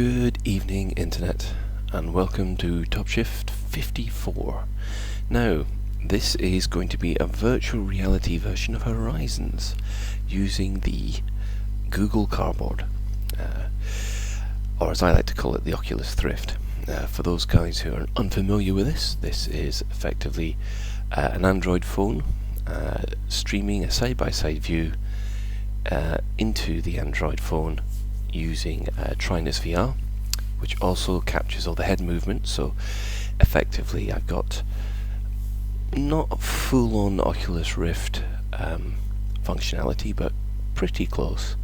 Good evening, Internet, and welcome to Top Shift 54. Now, this is going to be a virtual reality version of Horizons using the Google Cardboard, or as I like to call it, the Oculus Thrift. For those guys who are unfamiliar with this is effectively an Android phone streaming a side-by-side view into the Android phone using Trinus VR, which also captures all the head movement. So effectively I've got not full-on Oculus Rift functionality, but pretty close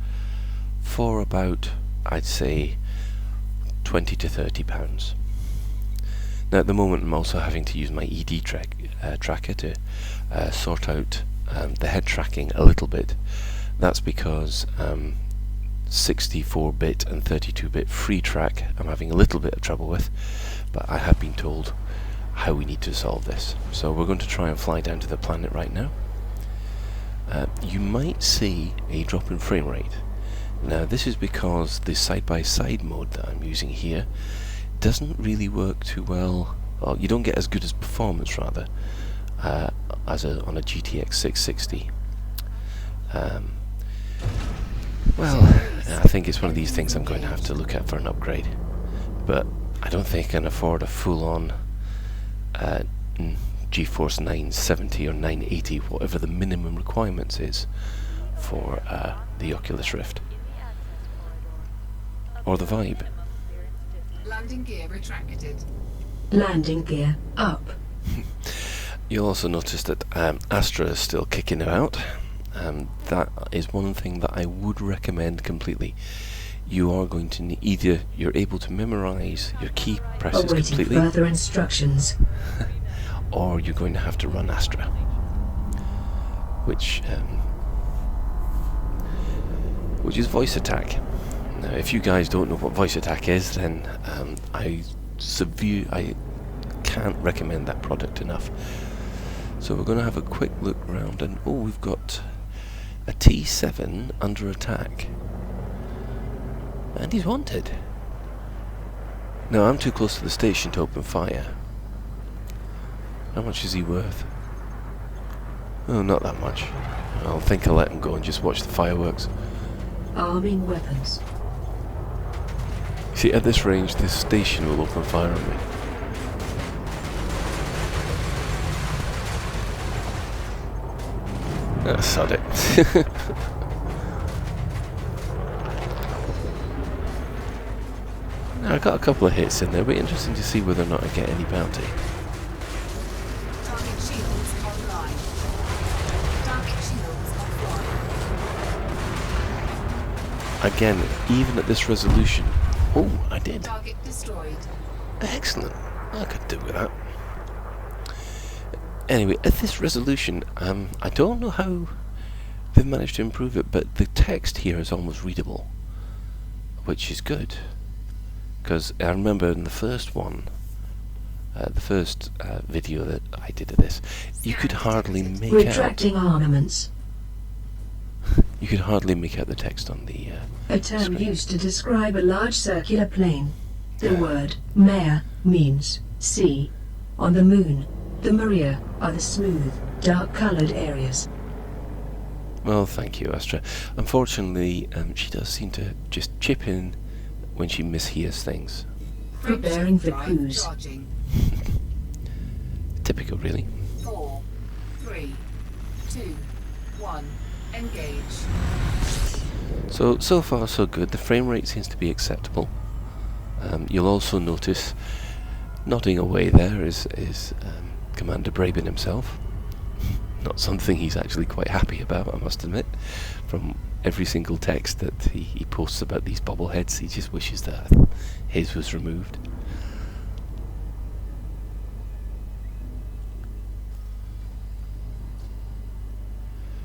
for about, I'd say, £20 to £30. Now at the moment I'm also having to use my ED tracker to sort out the head tracking a little bit. That's because 64-bit and 32-bit free track I'm having a little bit of trouble with, but I have been told how we need to solve this. So we're going to try and fly down to the planet right now. You might see a drop in frame rate. Now this is because the side-by-side mode that I'm using here doesn't really work too well. Well, you don't get as good as performance rather as on a GTX 660. Well, I think it's one of these things I'm going to have to look at for an upgrade, but I don't think I can afford a full-on GeForce 970 or 980, whatever the minimum requirements is for the Oculus Rift. Or the Vibe. Landing gear retracted. Landing gear up. You'll also notice that Astra is still kicking about. That is one thing that I would recommend completely. You are going to need either you're able to memorize your key presses completely, further instructions, or you're going to have to run Astra, which is voice attack. Now, if you guys don't know what voice attack is, then I can't recommend that product enough. So we're going to have a quick look around, and we've got a T7 under attack, and he's wanted. Now I'm too close to the station to open fire. How much is he worth? Oh, not that much. I think I'll let him go and just watch the fireworks. arming weapons. See, at this range, this station will open fire on me. Ah, sod it. Now, I got a couple of hits in there. It'll be interesting to see whether or not I get any bounty. Target shields online. Target shields offline. Again, even at this resolution. Oh, I did. Target destroyed. Excellent. I could do with that. Anyway, at this resolution, I don't know how they've managed to improve it, but the text here is almost readable, which is good. Because I remember in the first one, the first video that I did of this, you could hardly make Retracting armaments. You could hardly make out the text on the A term screen. used to describe a large circular plane. The word mare means sea. On the moon, the Maria are the smooth, dark-coloured areas. Well, thank you, Astra. Unfortunately, she does seem to just chip in when she mishears things. Preparing for Drive cruise. charging. Typical, really. 4, 3, 2, 1. Engage. So far so good. The frame rate seems to be acceptable. You'll also notice, nodding away there is Commander Brabin himself. Not something he's actually quite happy about, I must admit. From every single text that he posts about these bobbleheads, he just wishes that his was removed.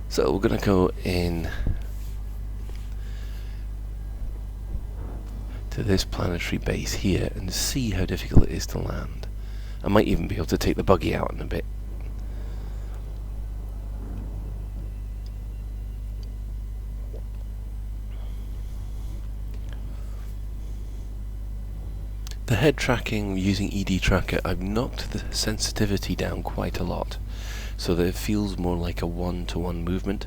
So we're going to go in to this planetary base here and see how difficult it is to land. I might even be able to take the buggy out in a bit. The head tracking using ED Tracker, I've knocked the sensitivity down quite a lot, so that it feels more like a one-to-one movement.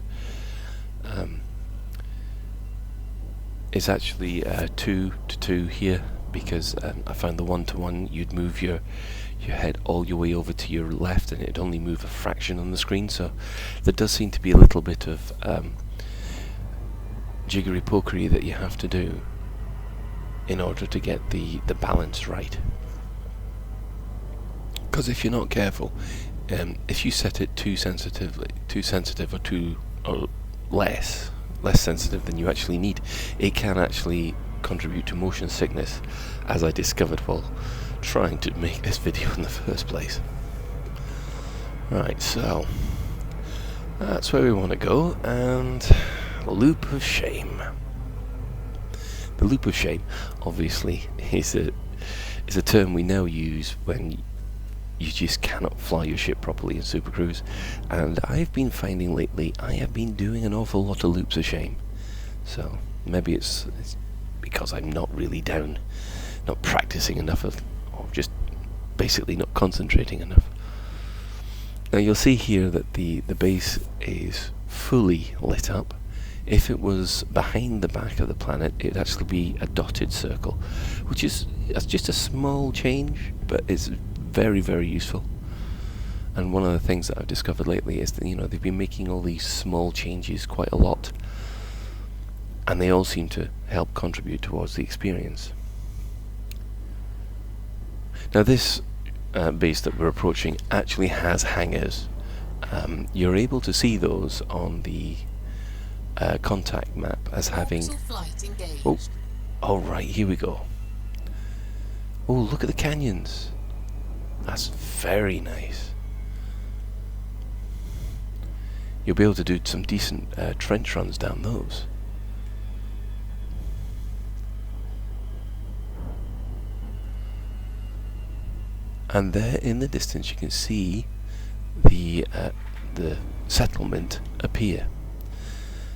It's actually 2-to-2 here, because I found the one-to-one, you'd move your head all your way over to your left and it'd only move a fraction on the screen, so there does seem to be a little bit of jiggery-pokery that you have to do in order to get the balance right. Because if you're not careful, if you set it too sensitive or less sensitive than you actually need, it can actually contribute to motion sickness, as I discovered while trying to make this video in the first place. Right, so that's where we want to go, and loop of shame. The loop of shame, obviously, is a term we now use when you just cannot fly your ship properly in Super Cruise, and I've been finding lately I have been doing an awful lot of loops of shame. So maybe it's because I'm not really down, not practicing enough, or just basically not concentrating enough. Now you'll see here that the base is fully lit up. If it was behind the back of the planet, it'd actually be a dotted circle, which is just a small change, but it's very, very useful. And one of the things that I've discovered lately is that, they've been making all these small changes quite a lot, and they all seem to help contribute towards the experience. Now this base that we're approaching actually has hangars. You're able to see those on the contact map as having... Oh, right, here we go. Oh, look at the canyons. That's very nice. You'll be able to do some decent trench runs down those. And there in the distance you can see the settlement appear.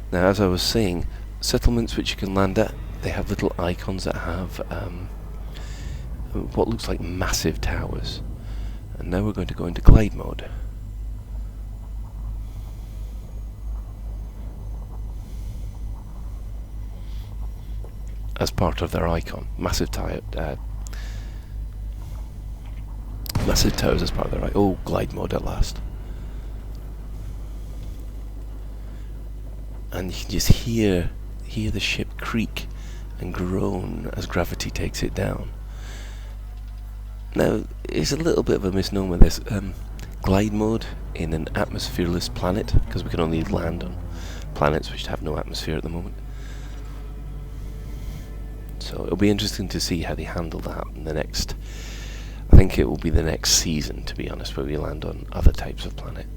Now, as I was saying, settlements which you can land at, they have little icons that have what looks like massive towers. And now we're going to go into glide mode. As part of their icon, massive towers as part of their icon. Oh, glide mode at last. And you can just hear the ship creak and groan as gravity takes it down. Now, it's a little bit of a misnomer, this glide mode in an atmosphereless planet, because we can only land on planets which have no atmosphere at the moment. So it'll be interesting to see how they handle that in the next... I think it will be the next season, to be honest, where we land on other types of planet.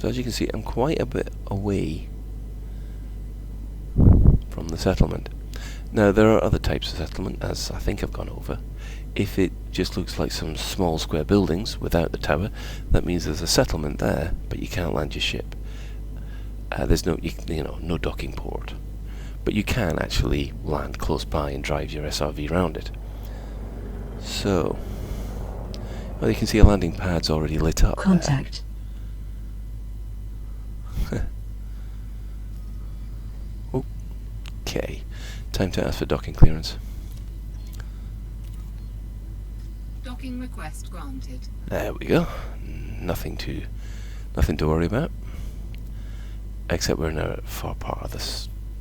So as you can see, I'm quite a bit away from the settlement. Now, there are other types of settlement, as I think I've gone over. If it just looks like some small square buildings without the tower, that means there's a settlement there, but you can't land your ship. There's no docking port. But you can actually land close by and drive your SRV around it. So, well, you can see a landing pad's already lit up. Contact. Okay, time to ask for docking clearance. Docking request granted. There we go. Nothing to worry about. Except we're in a far part of the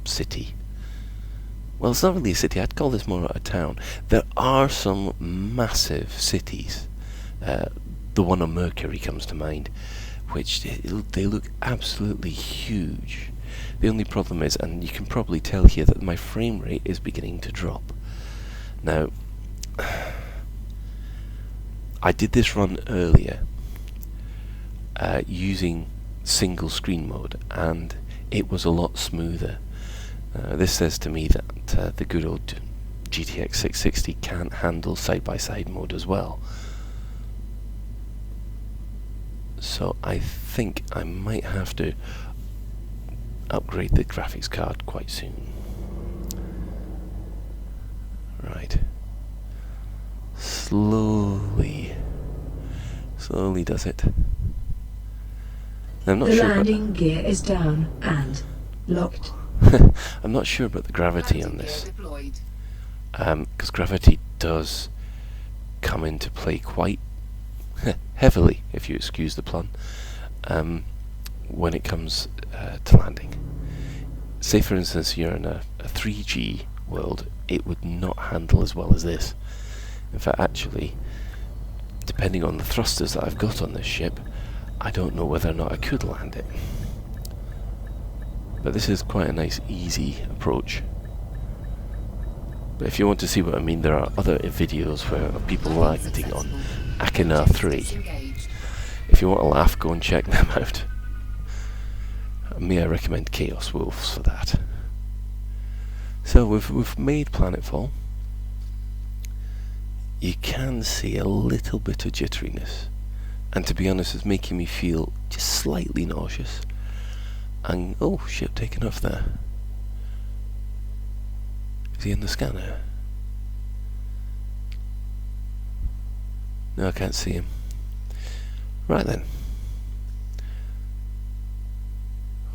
city. Well, it's not really a city. I'd call this more a town. There are some massive cities. The one on Mercury comes to mind, which they look absolutely huge. The only problem is, and you can probably tell here, that my frame rate is beginning to drop. Now, I did this run earlier using single screen mode, and it was a lot smoother. This says to me that the good old GTX 660 can't handle side-by-side mode as well. So I think I might have to upgrade the graphics card quite soon. Right. Slowly does it. I'm not The sure landing gear is down and locked. I'm not sure about the gravity on Landing this, gear deployed. because gravity does come into play quite heavily, if you excuse the pun, when it comes to landing. Say for instance you're in a 3G world, it would not handle as well as this. In fact, actually, depending on the thrusters that I've got on this ship, I don't know whether or not I could land it. But this is quite a nice, easy approach. But if you want to see what I mean, there are other videos where people landing on Akina 3. Disengaged. If you want to laugh, go and check them out. May I recommend Chaos Wolves for that. So we've made planetfall. You can see a little bit of jitteriness, and to be honest, it's making me feel just slightly nauseous. And oh, ship taken off there. Is he in the scanner? No, I can't see him. Right then.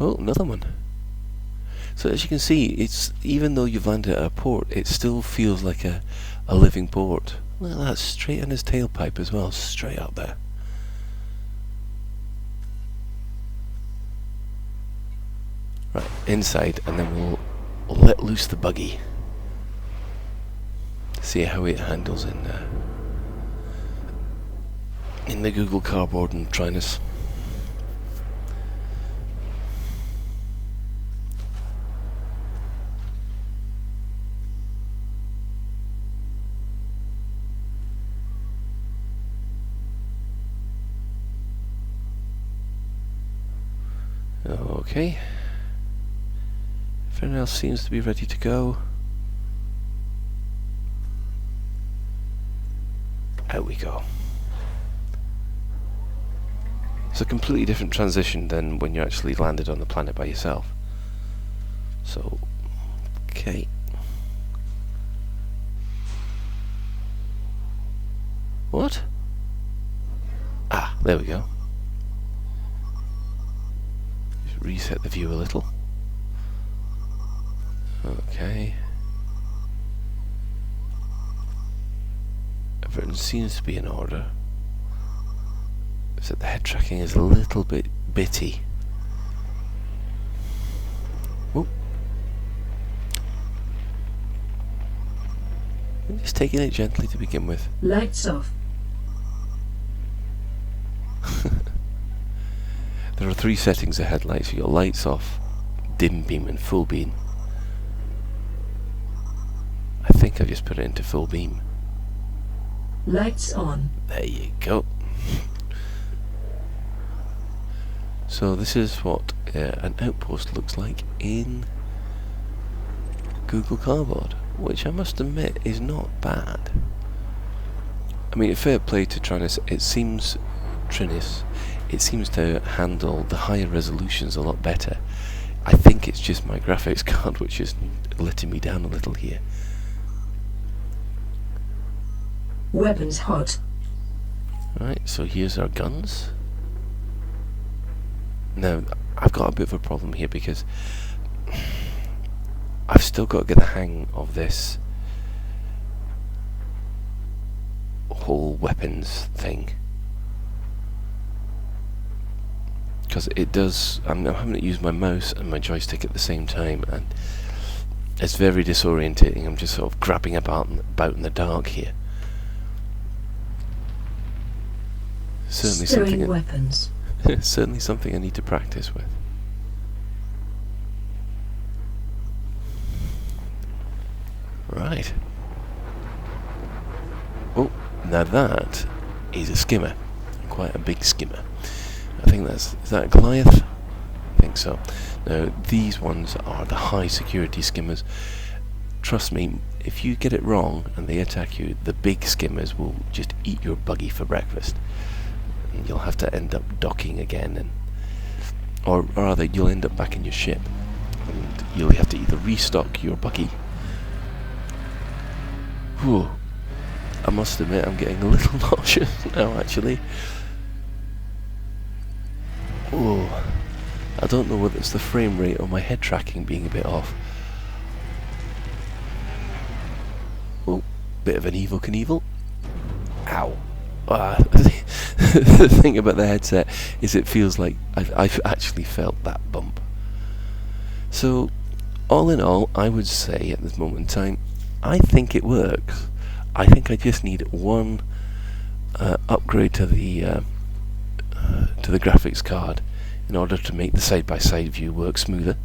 Oh, another one. So as you can see, it's even though you've landed at a port, it still feels like a living port. Look at that, straight on his tailpipe as well, straight up there. Right, inside, and then we'll let loose the buggy. See how it handles in the Google Cardboard and Trinus. Okay. Everything else seems to be ready to go. Out we go. It's a completely different transition than when you're actually landed on the planet by yourself. So, okay. What? Ah, there we go. Just reset the view a little. Okay. Everything seems to be in order. Except the head tracking is a little bit bitty. Whoop. I'm just taking it gently to begin with. Lights off. There are 3 settings of headlights. You've got lights off, dim beam and full beam. I think I've just put it into full beam. Lights on. There you go. So this is what an outpost looks like in Google Cardboard, which I must admit is not bad. I mean, fair play to Trinus. It seems to handle the higher resolutions a lot better. I think it's just my graphics card which is letting me down a little here. Weapons hot. Right, so here's our guns. Now, I've got a bit of a problem here because I've still got to get the hang of this whole weapons thing. Because it does, I'm having to use my mouse and my joystick at the same time, and it's very disorientating. I'm just sort of grabbing about in the dark here. Certainly Stowing weapons. certainly something I need to practice with. Right. Oh, now that is a skimmer. Quite a big skimmer. I think is that a Goliath? I think so. Now, these ones are the high security skimmers. Trust me, if you get it wrong and they attack you, the big skimmers will just eat your buggy for breakfast. And you'll have to end up docking again, or rather, you'll end up back in your ship. And you'll have to either restock your buggy Whew. I must admit I'm getting a little nauseous now actually. Oh, I don't know whether it's the frame rate or my head tracking being a bit off. Oh, bit of an Evel Knievel. Ow. The thing about the headset is it feels like I've actually felt that bump. So, all in all, I would say at this moment in time, I think it works. I think I just need one upgrade to the graphics card in order to make the side-by-side view work smoother.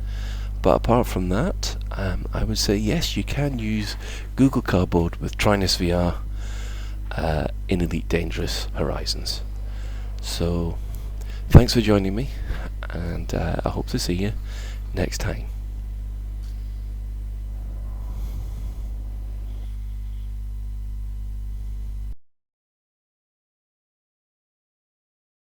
But apart from that, I would say yes, you can use Google Cardboard with Trinus VR in Elite Dangerous Horizons. So, thanks for joining me, and I hope to see you next time.